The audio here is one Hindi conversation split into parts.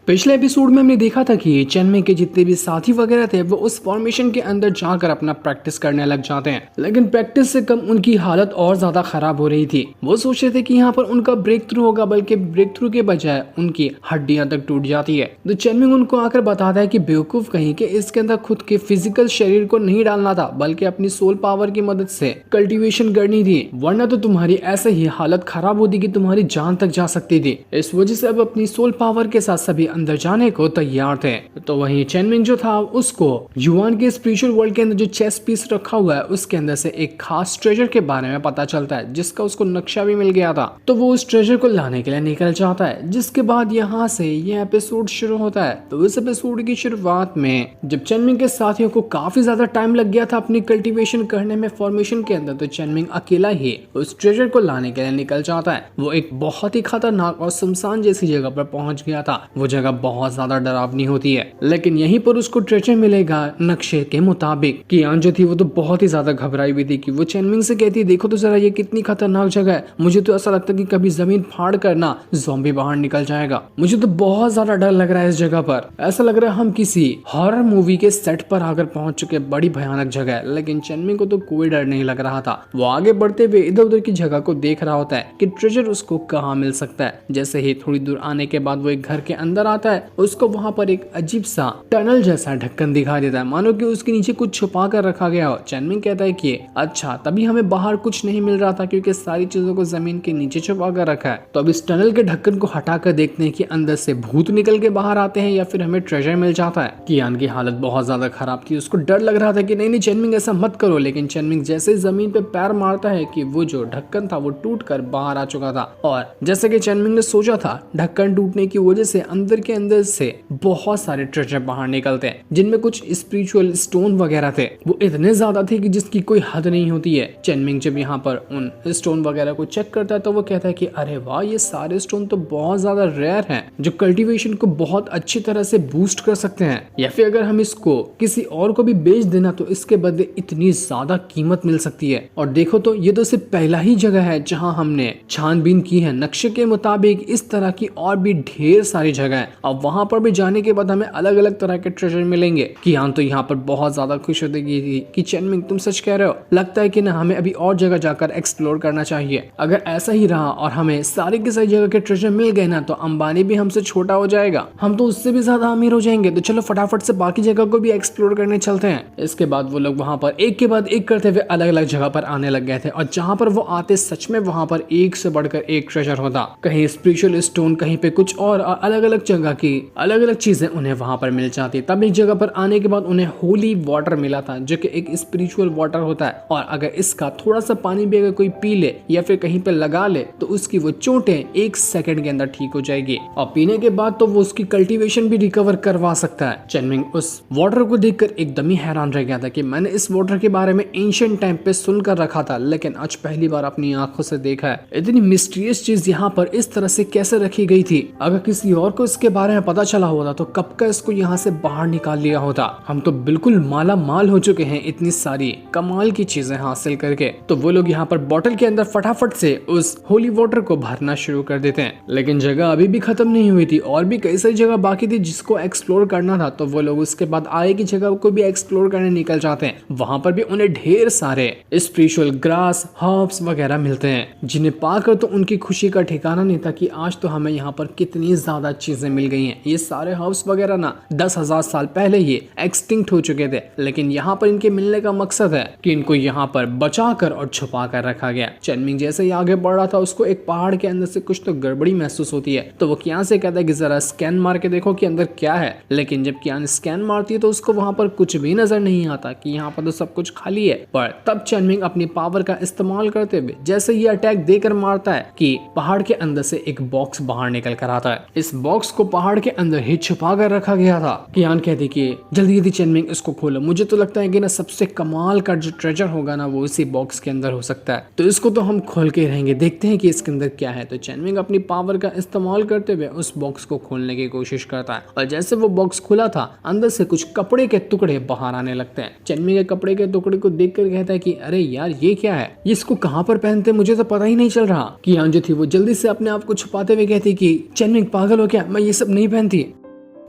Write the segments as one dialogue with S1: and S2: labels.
S1: पिछले एपिसोड में हमने देखा था कि चेन्नई के जितने भी साथी वगैरह थे वो उस फॉर्मेशन के अंदर जाकर अपना प्रैक्टिस करने लग जाते हैं, लेकिन प्रैक्टिस से कम उनकी हालत और ज्यादा खराब हो रही थी। वो सोच रहे थे कि यहाँ पर उनका ब्रेक थ्रू होगा, बल्कि ब्रेक थ्रू के बजाय उनकी हड्डियां तक टूट जाती है। तो चेन्नई उनको आकर बताता है कि बेवकूफ कहीं के इसके अंदर खुद के फिजिकल शरीर को नहीं डालना था, बल्कि अपनी सोल पावर की मदद से कल्टीवेशन करनी थी, वरना तो तुम्हारी ऐसे ही हालत खराब होती कि तुम्हारी जान तक जा सकती थी। इस वजह से अब अपनी सोल पावर के साथ सभी अंदर जाने को तैयार थे। तो वहीं चेनमिंग जो था उसको युआन के स्पिरिचुअल वर्ल्ड के अंदर जो चेस पीस रखा हुआ है उसके अंदर से एक खास ट्रेजर के बारे में पता चलता है, जिसका उसको नक्शा भी मिल गया था। तो वो उस ट्रेजर को लाने के लिए निकल जाता है, जिसके बाद यहाँ से ये एपिसोड शुरू होता है। तो इस एपिसोड की शुरुआत में जब चेनमिंग के साथियों को काफी ज्यादा टाइम लग गया था अपनी कल्टीवेशन करने में फॉर्मेशन के अंदर, तो चेनमिंग अकेला ही उस ट्रेजर को लाने के लिए निकल जाता है। वो एक बहुत ही खतरनाक और सुनसान जैसी जगह पर पहुंच गया था। वो जगह बहुत ज्यादा डरावनी होती है, लेकिन यहीं पर उसको ट्रेजर मिलेगा नक्शे के मुताबिक। कियान जो थी वो तो बहुत ही ज्यादा घबराई हुई थी कि वो चेनमिंग से कहती है, देखो तो जरा ये कितनी खतरनाक जगह है, मुझे तो ऐसा लगता है कि कभी जमीन फाड़ कर ना ज़ॉम्बी बाहर निकल जाएगा। मुझे तो बहुत ज्यादा डर लग रहा है इस जगह पर, ऐसा लग रहा है हम किसी हॉरर मूवी के सेट पर आकर पहुंच चुके, बड़ी भयानक जगह है। लेकिन चेनमिंग को तो कोई डर नहीं लग रहा था। वो आगे बढ़ते हुए इधर उधर की जगह को देख रहा होता है कि ट्रेजर उसको कहाँ मिल सकता है। जैसे ही थोड़ी दूर आने के बाद वो एक घर के अंदर आता है, उसको वहां पर एक अजीब सा टनल जैसा ढक्कन दिखाई देता है, मानो कि उसके नीचे कुछ छुपा कर रखा गया हो। चेनमिंग कहता है कि अच्छा, तभी हमें बाहर कुछ नहीं मिल रहा था, क्योंकि सारी चीजों को जमीन के नीचे छुपा कर रखा है। तो अब इस टनल के ढक्कन को हटाकर देखते हैं कि अंदर से भूत निकल के बाहर आते हैं या फिर हमें ट्रेजर मिल जाता है। कियान की हालत बहुत ज्यादा खराब थी, उसको डर लग रहा था कि नहीं चेनमिंग ऐसा मत करो। लेकिन चेनमिंग जैसे जमीन पे पैर मारता है कि वो जो ढक्कन था वो टूट कर बाहर आ चुका था। और जैसे कि चेनमिंग ने सोचा था, ढक्कन टूटने की वजह से अंदर से बहुत सारे ट्रेजर बाहर निकलते हैं, जिनमें कुछ स्पिरिचुअल स्टोन वगैरह थे। वो इतने ज्यादा थे कि जिसकी कोई हद नहीं होती है। चेनमिंग जब यहाँ पर उन स्टोन वगैरह को चेक करता है तो वो कहता है कि अरे वाह, ये सारे स्टोन तो बहुत ज्यादा रेयर हैं, जो कल्टीवेशन को बहुत अच्छी तरह से बूस्ट कर सकते हैं। या फिर अगर हम इसको किसी और को भी बेच देना तो इसके बदले इतनी ज्यादा कीमत मिल सकती है। और देखो तो ये तो सिर्फ पहला ही जगह है जहाँ हमने छानबीन की है। नक्शे के मुताबिक इस तरह की और भी ढेर सारी जगह है। अब वहां पर भी जाने के बाद हमें अलग अलग तरह के ट्रेजर मिलेंगे। कियान तो यहाँ पर बहुत ज्यादा खुश होती थी कि चेनमिंग तुम सच कह रहे हो, लगता है कि ना हमें अभी और जगह जाकर एक्सप्लोर करना चाहिए। अगर ऐसा ही रहा और हमें सारी की सारी जगह के ट्रेजर मिल गए ना, तो अंबानी भी हमसे छोटा हो जाएगा, हम तो उससे भी ज्यादा अमीर हो जाएंगे। तो चलो फटाफट से बाकी जगह को भी एक्सप्लोर करने चलते हैं। इसके बाद वो लोग वहां पर एक के बाद एक करते हुए अलग अलग जगह पर आने लग गए थे, और जहां पर वो आते सच में वहां पर एक से बढ़कर एक ट्रेजर होता। कहीं स्पिरिचुअल स्टोन, कहीं पे कुछ और अलग अलग जगह की अलग अलग चीजें उन्हें वहां पर मिल जाती। तब एक जगह पर आने के बाद उन्हें होली वाटर मिला था, जो कि एक स्पिरिचुअल वाटर होता है, और अगर इसका थोड़ा सा पानी भी अगर कोई पी ले या फिर कहीं पे लगा ले तो उसकी वो चोटें 1 सेकंड के अंदर ठीक हो जाएगी, और पीने के बाद तो वो उसकी कल्टीवेशन भी रिकवर करवा सकता है। चेनमिंग उस वाटर को देखकर एकदम ही हैरान रह गया था कि मैंने इस वाटर के बारे में एंशिएंट टाइम पे सुनकर रखा था, लेकिन आज पहली बार अपनी आंखों से देखा है। इतनी मिस्टीरियस चीज यहाँ पर इस तरह से कैसे रखी गई थी। अगर किसी और को इसके बारे में पता चला होता तो कब का इसको यहाँ से बाहर निकाल लिया होता। हम तो बिल्कुल माला माल हो चुके हैं इतनी सारी कमाल की चीजें हासिल करके। तो वो लोग यहाँ पर बोतल के अंदर फटाफट से उस होली वाटर को भरना शुरू कर देते हैं। लेकिन जगह अभी भी खत्म नहीं हुई थी, और भी कई सारी जगह बाकी थी जिसको एक्सप्लोर करना था। तो वो लोग उसके बाद आगे की जगह को भी एक्सप्लोर करने निकल जाते हैं। वहां पर भी उन्हें ढेर सारे स्पिरिचुअल ग्रास, हर्ब्स वगैरह मिलते हैं, जिन्हें पाकर तो उनकी खुशी का ठिकाना नहीं था कि आज तो हमें यहाँ पर कितनी ज्यादा चीजें मिल गई हैं। ये सारे हर्ब्स वगैरह ना 10,000 साल पहले ही एक्सटिंक्ट हो चुके थे, लेकिन यहाँ पर इनके मिलने का मकसद है कि इनको यहाँ पर बचा कर और छुपा कर रखा गया। चेनमिंग जैसे ही आगे बढ़ रहा था उसको एक पहाड़ के अंदर से कुछ तो गड़बड़ी महसूस होती है। तो वो कियान से कहता है कि जरा स्कैन मार के देखो कि अंदर क्या है। लेकिन जब कियान स्कैन मारती है तो उसको वहां पर कुछ भी नजर नहीं आता कि यहाँ पर तो सब कुछ खाली है। पर तब चेनमिंग अपनी पावर का इस्तेमाल करते हुए जैसे ये अटैक देकर मारता है कि पहाड़ के अंदर से एक बॉक्स बाहर निकल कर आता है। इस बॉक्स को पहाड़ के अंदर ही छुपा कर रखा गया था। कियान कहती कि जल्दी जल्दी चेनमिंग इसको खोलो, मुझे तो लगता है कि ना सबसे कमाल का जो ट्रेजर होगा ना वो इसी बॉक्स के अंदर हो सकता है। तो इसको तो हम खोल के रहेंगे, देखते हैं कि इसके अंदर क्या है। तो चेनमिंग अपनी पावर का इस्तेमाल करते हुए उस बॉक्स को खोलने की कोशिश करता है, और जैसे वो बॉक्स खुला था अंदर से कुछ कपड़े के टुकड़े बाहर आने लगते हैं। चेनमिंग के कपड़े के टुकड़े को देखकर कहता है कि अरे यार ये क्या है, ये इसको कहाँ पर पहनते मुझे तो पता ही नहीं चल रहा। कियान जो थी वो जल्दी से अपने आप को छुपाते हुए कहती कि चेनमिंग पागल हो क्या, मैं ये सब नहीं पहनती।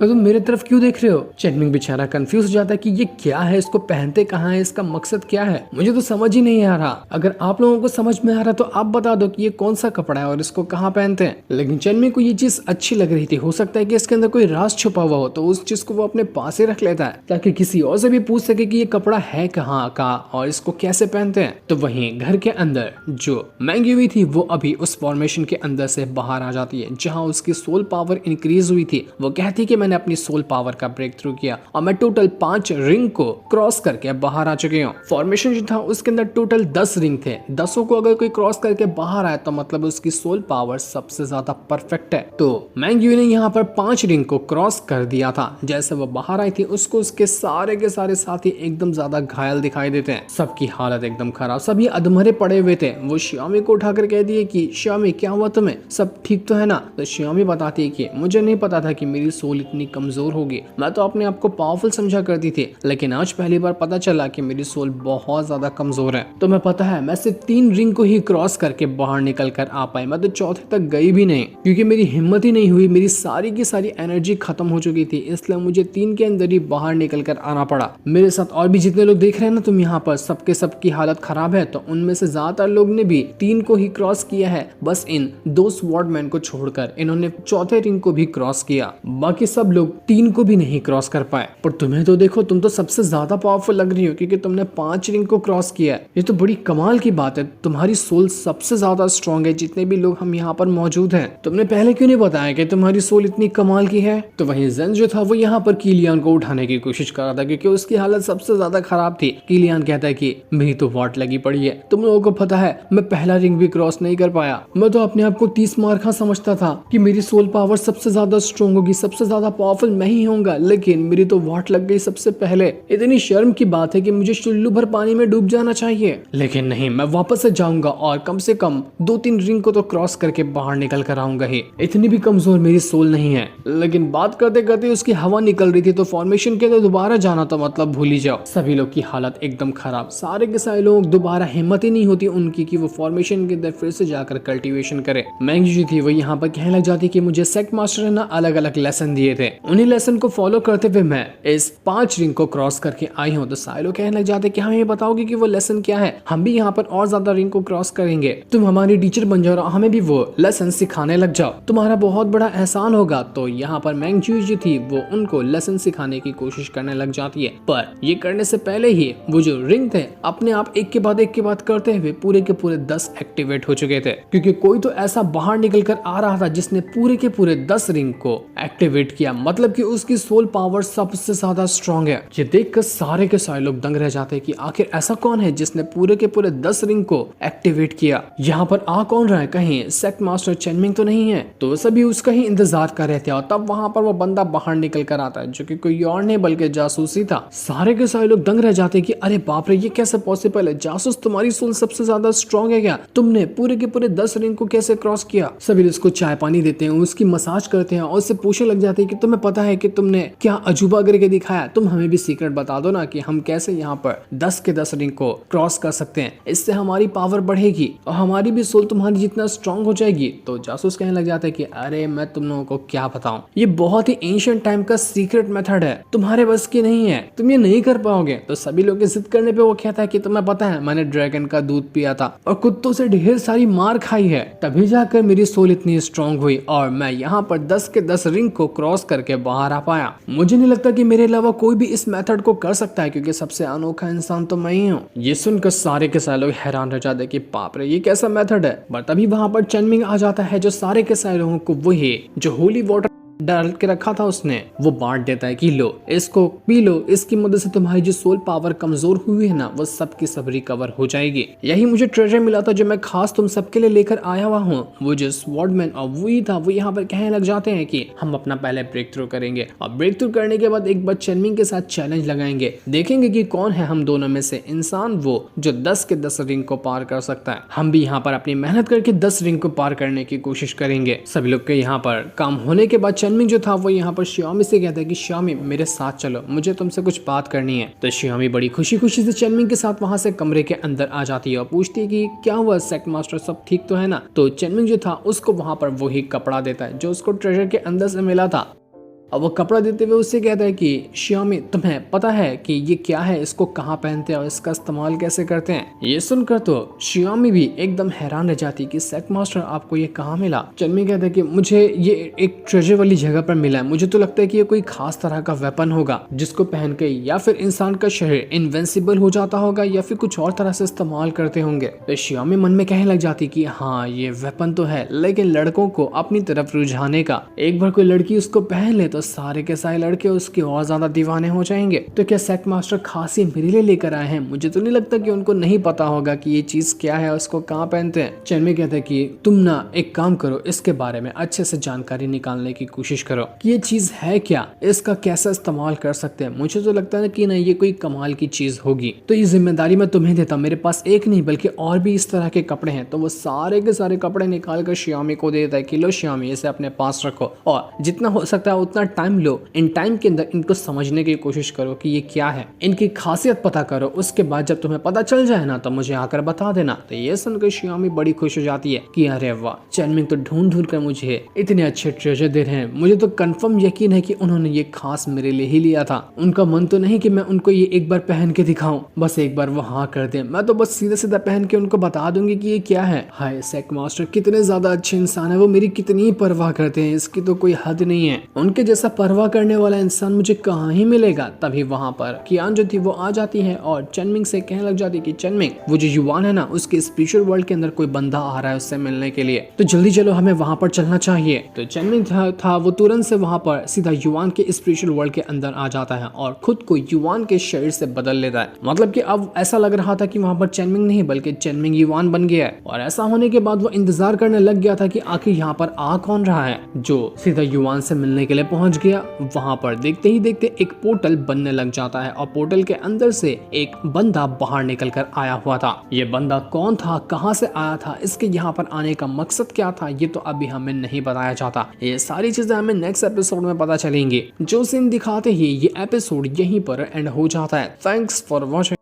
S1: तो तुम मेरे तरफ क्यों देख रहे हो? चेनमिंग बेचारा कंफ्यूज हो जाता है कि ये क्या है, इसको पहनते कहाँ है, इसका मकसद क्या है, मुझे तो समझ ही नहीं आ रहा। अगर आप लोगों को समझ में आ रहा तो आप बता दो कि ये कौन सा कपड़ा है और इसको कहाँ पहनते हैं। लेकिन चेनमिंग को ये चीज अच्छी लग रही थी। हो सकता है कि इसके अंदर कोई राज छुपा हुआ हो, तो उस चीज को वो अपने पास ही रख लेता है ताकि किसी और से भी पूछ सके कि ये कपड़ा है कहाँ का और इसको कैसे पहनते हैं। तो वहीं घर के अंदर जो मैंगी हुई थी वो अभी उस फॉर्मेशन के अंदर से बाहर आ जाती है जहां उसकी सोल पावर इंक्रीज हुई थी। वो कहती कि मैंने अपनी सोल पावर का ब्रेक थ्रू किया और मैं टोटल 5 रिंग को क्रॉस करके बाहर आ चुकी हूँ। फॉर्मेशन जो था उसके अंदर टोटल 10 रिंग थे। 10 को अगर कोई क्रॉस करके बाहर आया तो मतलब उसकी सोल पावर सबसे ज्यादा परफेक्ट है। तो मैंगी ने यहाँ पर 5 रिंग को क्रॉस कर दिया था। जैसे वो बाहर आई थी उसको उसके सारे के सारे साथी एकदम ज्यादा घायल दिखाई देते हैं। सबकी हालत एकदम खराब, सभी अधमरे पड़े हुए थे। वो श्यामी को उठाकर कह दिए कि श्यामी क्या हुआ तुम्हें, सब ठीक तो है ना? तो श्यामी बताती है कि मुझे नहीं पता था कि मेरी सोल इतनी कमजोर होगी। मैं तो अपने आप को पावरफुल समझा करती थी, लेकिन आज पहली बार पता चला कि मेरी सोल बहुत ज्यादा कमजोर है। तो मैं पता है मैं सिर्फ 3 रिंग को ही क्रॉस करके बाहर निकल कर आ पाई। मैं तो चौथे तक गई भी नहीं क्योंकि मेरी हिम्मत ही नहीं हुई। मेरी सारी की सारी एनर्जी खत्म हो चुकी थी, इसलिए मुझे 3 के अंदर ही बाहर निकल कर आना पड़ा। मेरे साथ और भी जितने लोग देख रहे हैं ना तुम यहाँ पर, सबके सबकी हालत खराब है। तो उनमें से ज्यादातर लोग ने भी 3 को ही क्रॉस किया है। बस इन 2 स्वॉर्डमैन को छोड़कर इन्होंने चौथे रिंग को भी क्रॉस किया। बाकी सब लोग 3 को भी नहीं क्रॉस कर पाए। पर तुम्हें तो देखो, तुम तो सबसे ज्यादा पावरफुल लग रही हो क्योंकि तुमने 5 रिंग को क्रॉस किया है। ये तो बड़ी कमाल की बात है। तुम्हारी सोल सबसे ज्यादा स्ट्रॉन्ग है जितने भी लोग हम यहाँ पर मौजूद हैं। तुमने पहले क्यों नहीं बताया कि तुम्हारी सोल इतनी कमाल की है? तो वहीं जेन जो था वो यहाँ पर किलियान को उठाने की कोशिश कर रहा था क्योंकि उसकी हालत सबसे ज्यादा खराब थी। किलियान कहता है कि मेरी तो वाट लगी पड़ी है। तुम लोगों को पता है मैं पहला रिंग भी क्रॉस नहीं कर पाया। मैं तो अपने आप को 30 मार खा समझता था कि मेरी सोल पावर सबसे ज्यादा स्ट्रॉन्ग होगी, सबसे ज्यादा पावरफुल मैं ही होऊंगा, लेकिन मेरी तो वाट लग गई सबसे पहले। इतनी शर्म की बात है कि मुझे चुल्लू भर पानी में डूब जाना चाहिए, लेकिन नहीं, मैं वापस से जाऊंगा और कम से कम 2-3 रिंग को तो क्रॉस करके बाहर निकल कर आऊंगा ही। इतनी भी कमजोर मेरी सोल नहीं है। लेकिन बात करते करते उसकी हवा निकल रही थी, तो फॉर्मेशन के अंदर दोबारा जाना तो मतलब भूल ही जाओ। सभी लोग की हालत एकदम खराब। सारे के सारे लोग दोबारा हिम्मत ही नहीं होती उनकी कि वो फॉर्मेशन के अंदर फिर से जाकर कल्टीवेशन करे। मैंगी जो थी वो यहाँ पर कहने लग जाती कि मुझे सेक्ट मास्टर ने ना अलग अलग लेसन दिए थे, उन्हीं लेसन को फॉलो करते हुए मैं इस 5 रिंग को क्रॉस करके आई हूँ। तो सारे लोग कहने लग जाते कि हमें ये बताओगे कि वो लेसन क्या है, हम भी यहाँ पर और ज्यादा रिंग को क्रॉस करेंगे। तुम हमारी टीचर बन जाओ और हमें भी वो लेसन सिखाने लग जाओ, तुम्हारा बहुत बड़ा एहसान होगा। तो यहाँ पर मैंगी जो थी वो उनको लेसन सिखाने की कोशिश करने लग जाती है। पर ये करने से पहले ही वो जो रिंग थे अपने आप एक के बाद करते हुए पूरे के पूरे 10 एक्टिवेट हो चुके थे, क्योंकि कोई तो ऐसा बाहर निकल कर आ रहा था जिसने पूरे के पूरे 10 रिंग को एक्टिवेट किया। मतलब कि उसकी सोल पावर सबसे ज्यादा स्ट्रॉन्ग है। ये देखकर सारे के सारे लोग दंग रह जाते हैं कि आखिर ऐसा कौन है जिसने पूरे के पूरे 10 रिंग को एक्टिवेट किया। यहाँ पर आ कौन रहा है, कहीं सेक्ट मास्टर चेनमिंग तो नहीं है? तो सभी उसका ही इंतजार कर रहे थे और तब वहां पर वो बंदा बाहर निकल कर आता है जो कि कोई और नहीं बल्कि जासूस ही था। सारे के सारे लोग दंग रह जाते कि अरे बाप रे, ये कैसे पॉसिबल है? जासूस, तुम्हारी सोल सबसे ज्यादा स्ट्रॉन्ग है क्या? तुमने पूरे के पूरे 10 रिंग को कैसे क्रॉस किया? सभी उसको चाय पानी देते हैं, उसकी मसाज करते हैं और उससे पूछने लग जाते हैं कि तुम्हें पता है कि तुमने क्या अजूबा करके दिखाया? तुम हमें भी सीक्रेट बता दो ना कि हम कैसे यहाँ पर 10 के 10 रिंग को क्रॉस कर सकते हैं। इससे हमारी पावर बढ़ेगी और हमारी भी सोल तुम्हारी जितना स्ट्रॉन्ग हो जाएगी। तो जासूस कहने लग जाता है कि अरे मैं तुम लोगों को क्या बताऊं, ये बहुत ही एंशिएंट टाइम का सीक्रेट मेथड है, तुम्हारे बस की नहीं है, तुम ये नहीं कर पाओगे। तो सभी लोग जिद करने पे वो कहता है कि तुम्हें पता है मैंने ड्रैगन का दूध पिया था और कुत्तों से ढेर सारी मार खाई है, तभी जाकर मेरी सोल इतनी स्ट्रॉन्ग हुई और मैं यहाँ पर 10 के 10 रिंग को क्रॉस करके बाहर आ पाया। मुझे नहीं लगता कि मेरे अलावा कोई भी इस मेथड को कर सकता है क्योंकि सबसे अनोखा इंसान तो मैं ही हूँ। ये सुनकर सारे के सारे लोग हैरान रह जाते कि बाप रे, ये कैसा मेथड है। बट तभी वहां पर चेनमिंग आ जाता है जो सारे के सारे लोगों को वही जो होली वाटर डाल के रखा था उसने वो बांट देता है कि लो इसको पी लो, इसकी मदद से तुम्हारी जो सोल पावर कमजोर हुई है ना वो सब की सब रिकवर हो जाएगी। यही मुझे ट्रेजर मिला था जो मैं खास तुम सबके लिए लेकर आया हुआ हूँ। वो जो स्वॉर्डमैन और वही था वो यहाँ पर कहने लग जाते हैं कि हम अपना पहले ब्रेक थ्रू करेंगे और ब्रेक थ्रू करने के बाद एक बार चेनमिंग के साथ चैलेंज लगाएंगे, देखेंगे कि कौन है हम दोनों में से इंसान वो जो 10 के 10 रिंग को पार कर सकता है। हम भी यहाँ पर अपनी मेहनत करके 10 रिंग को पार करने की कोशिश करेंगे। सभी लोग के यहाँ पर काम होने के बाद चेनमिंग जो था वो यहाँ पर श्यामी से कहता है कि श्यामी मेरे साथ चलो, मुझे तुमसे कुछ बात करनी है। तो श्यामी बड़ी खुशी खुशी से चेनमिंग के साथ वहां से कमरे के अंदर आ जाती है और पूछती है कि क्या हुआ सेक्ट मास्टर, सब ठीक तो है ना? तो चेनमिंग जो था उसको वहां पर वही कपड़ा देता है जो उसको ट्रेजर के अंदर से मिला था। अब वो कपड़ा देते हुए उससे कहता है कि शियामी तुम्हें पता है कि ये क्या है, इसको कहाँ पहनते हैं और इसका इस्तेमाल कैसे करते हैं। ये सुनकर तो शियामी भी एकदम हैरान रह जाती कि सेक मास्टर आपको ये कहाँ मिला। चनमी कहता है कि मुझे ये एक ट्रेजर वाली जगह पर मिला है, मुझे तो लगता है कि ये कोई खास तरह का वेपन होगा जिसको पहन के या फिर इंसान का शरीर इनविंसिबल हो जाता होगा या फिर कुछ और तरह से इस्तेमाल करते होंगे। तो शियामी मन में कहने लग जाती कि हाँ ये वेपन तो है, लेकिन लड़कों को अपनी तरफ रुझाने का, एक बार कोई लड़की उसको पहन ले तो सारे के सारे लड़के उसके और ज्यादा दीवाने हो जाएंगे। तो क्या सेक मास्टर खास ही मेरे लिए लेकर आए हैं? मुझे तो नहीं लगता कि उनको नहीं पता होगा कि ये चीज क्या है, उसको कहाँ पहनते हैं। चनमी कहते हैं कि तुम ना एक काम करो, इसके बारे में अच्छे से जानकारी निकालने की कोशिश करो कि ये चीज है क्या, इसका कैसा इस्तेमाल कर सकते हैं। मुझे तो लगता है कि ना ये कोई कमाल की चीज होगी, तो ये जिम्मेदारी मैं तुम्हें देता हूं। मेरे पास एक नहीं बल्कि और भी इस तरह के कपड़े हैं। तो वो सारे के सारे कपड़े निकाल कर शियामी को दे देता है कि लो शियामी इसे अपने पास रखो और जितना हो सकता है उतना टाइम लो, इन टाइम के अंदर इनको समझने की कोशिश करो कि ये क्या है, इनकी खासियत पता करो। उसके बाद जब तुम्हें पता चल जाए ना तो मुझे आकर बता देना। तो ये सुनकर शियामी बड़ी खुश हो जाती है कि अरे वाह, चनमिंग तो ढूंढ ढूंढ कर मुझे इतने अच्छे ट्रेजर दे रहे हैं। मुझे तो कंफर्म यकीन है कि उन्होंने ये खास मेरे लिए ही लिया था। उनका मन तो नहीं कि मैं उनको ये एक बार पहन के दिखाऊं, बस एक बार वो हाँ कर दे, मैं तो बस सीधा सीधा पहन के उनको बता दूंगी कि ये क्या है। हाय सेक मास्टर कितने ज्यादा अच्छे इंसान है, वो मेरी कितनी परवाह करते हैं, इसकी तो कोई हद नहीं है। उनके जैसा परवाह करने वाला इंसान मुझे कहाँ ही मिलेगा। तभी वहां पर कियान जो थी वो आ जाती है और चनमिंग से कहने लग जाती है कि चनमिंग वो जो युवान है ना, उसके स्पिरिचुअल वर्ल्ड के अंदर कोई बंदा आ रहा है उससे मिलने के लिए, तो जल्दी चलो हमें वहां पर चलना चाहिए। तो चनमिंग था वो तुरंत से वहां पर सीधा युवान के स्पिरिचुअल वर्ल्ड के अंदर आ जाता है और खुद को युवान के शरीर से बदल लेता है। मतलब कि अब ऐसा लग रहा था कि वहां पर चनमिंग नहीं बल्कि चनमिंग युवान बन गया है। और ऐसा होने के बाद वो इंतजार करने लग गया था कि आखिर यहाँ पर आ कौन रहा है जो सीधा युवान से मिलने के लिए पहुंच गया। वहां पर देखते ही देखते एक पोर्टल बनने लग जाता है और पोर्टल के अंदर से एक बंदा बाहर निकल कर आया हुआ था। ये बंदा कौन था, कहां से आया था, इसके यहाँ पर आने का मकसद क्या था, ये तो अभी हमें नहीं बताया जाता। ये सारी चीजें हमें नेक्स्ट एपिसोड में पता चलेंगी। जो सीन दिखाते ही ये एपिसोड यहीं पर एंड हो जाता है। Thanks for watching.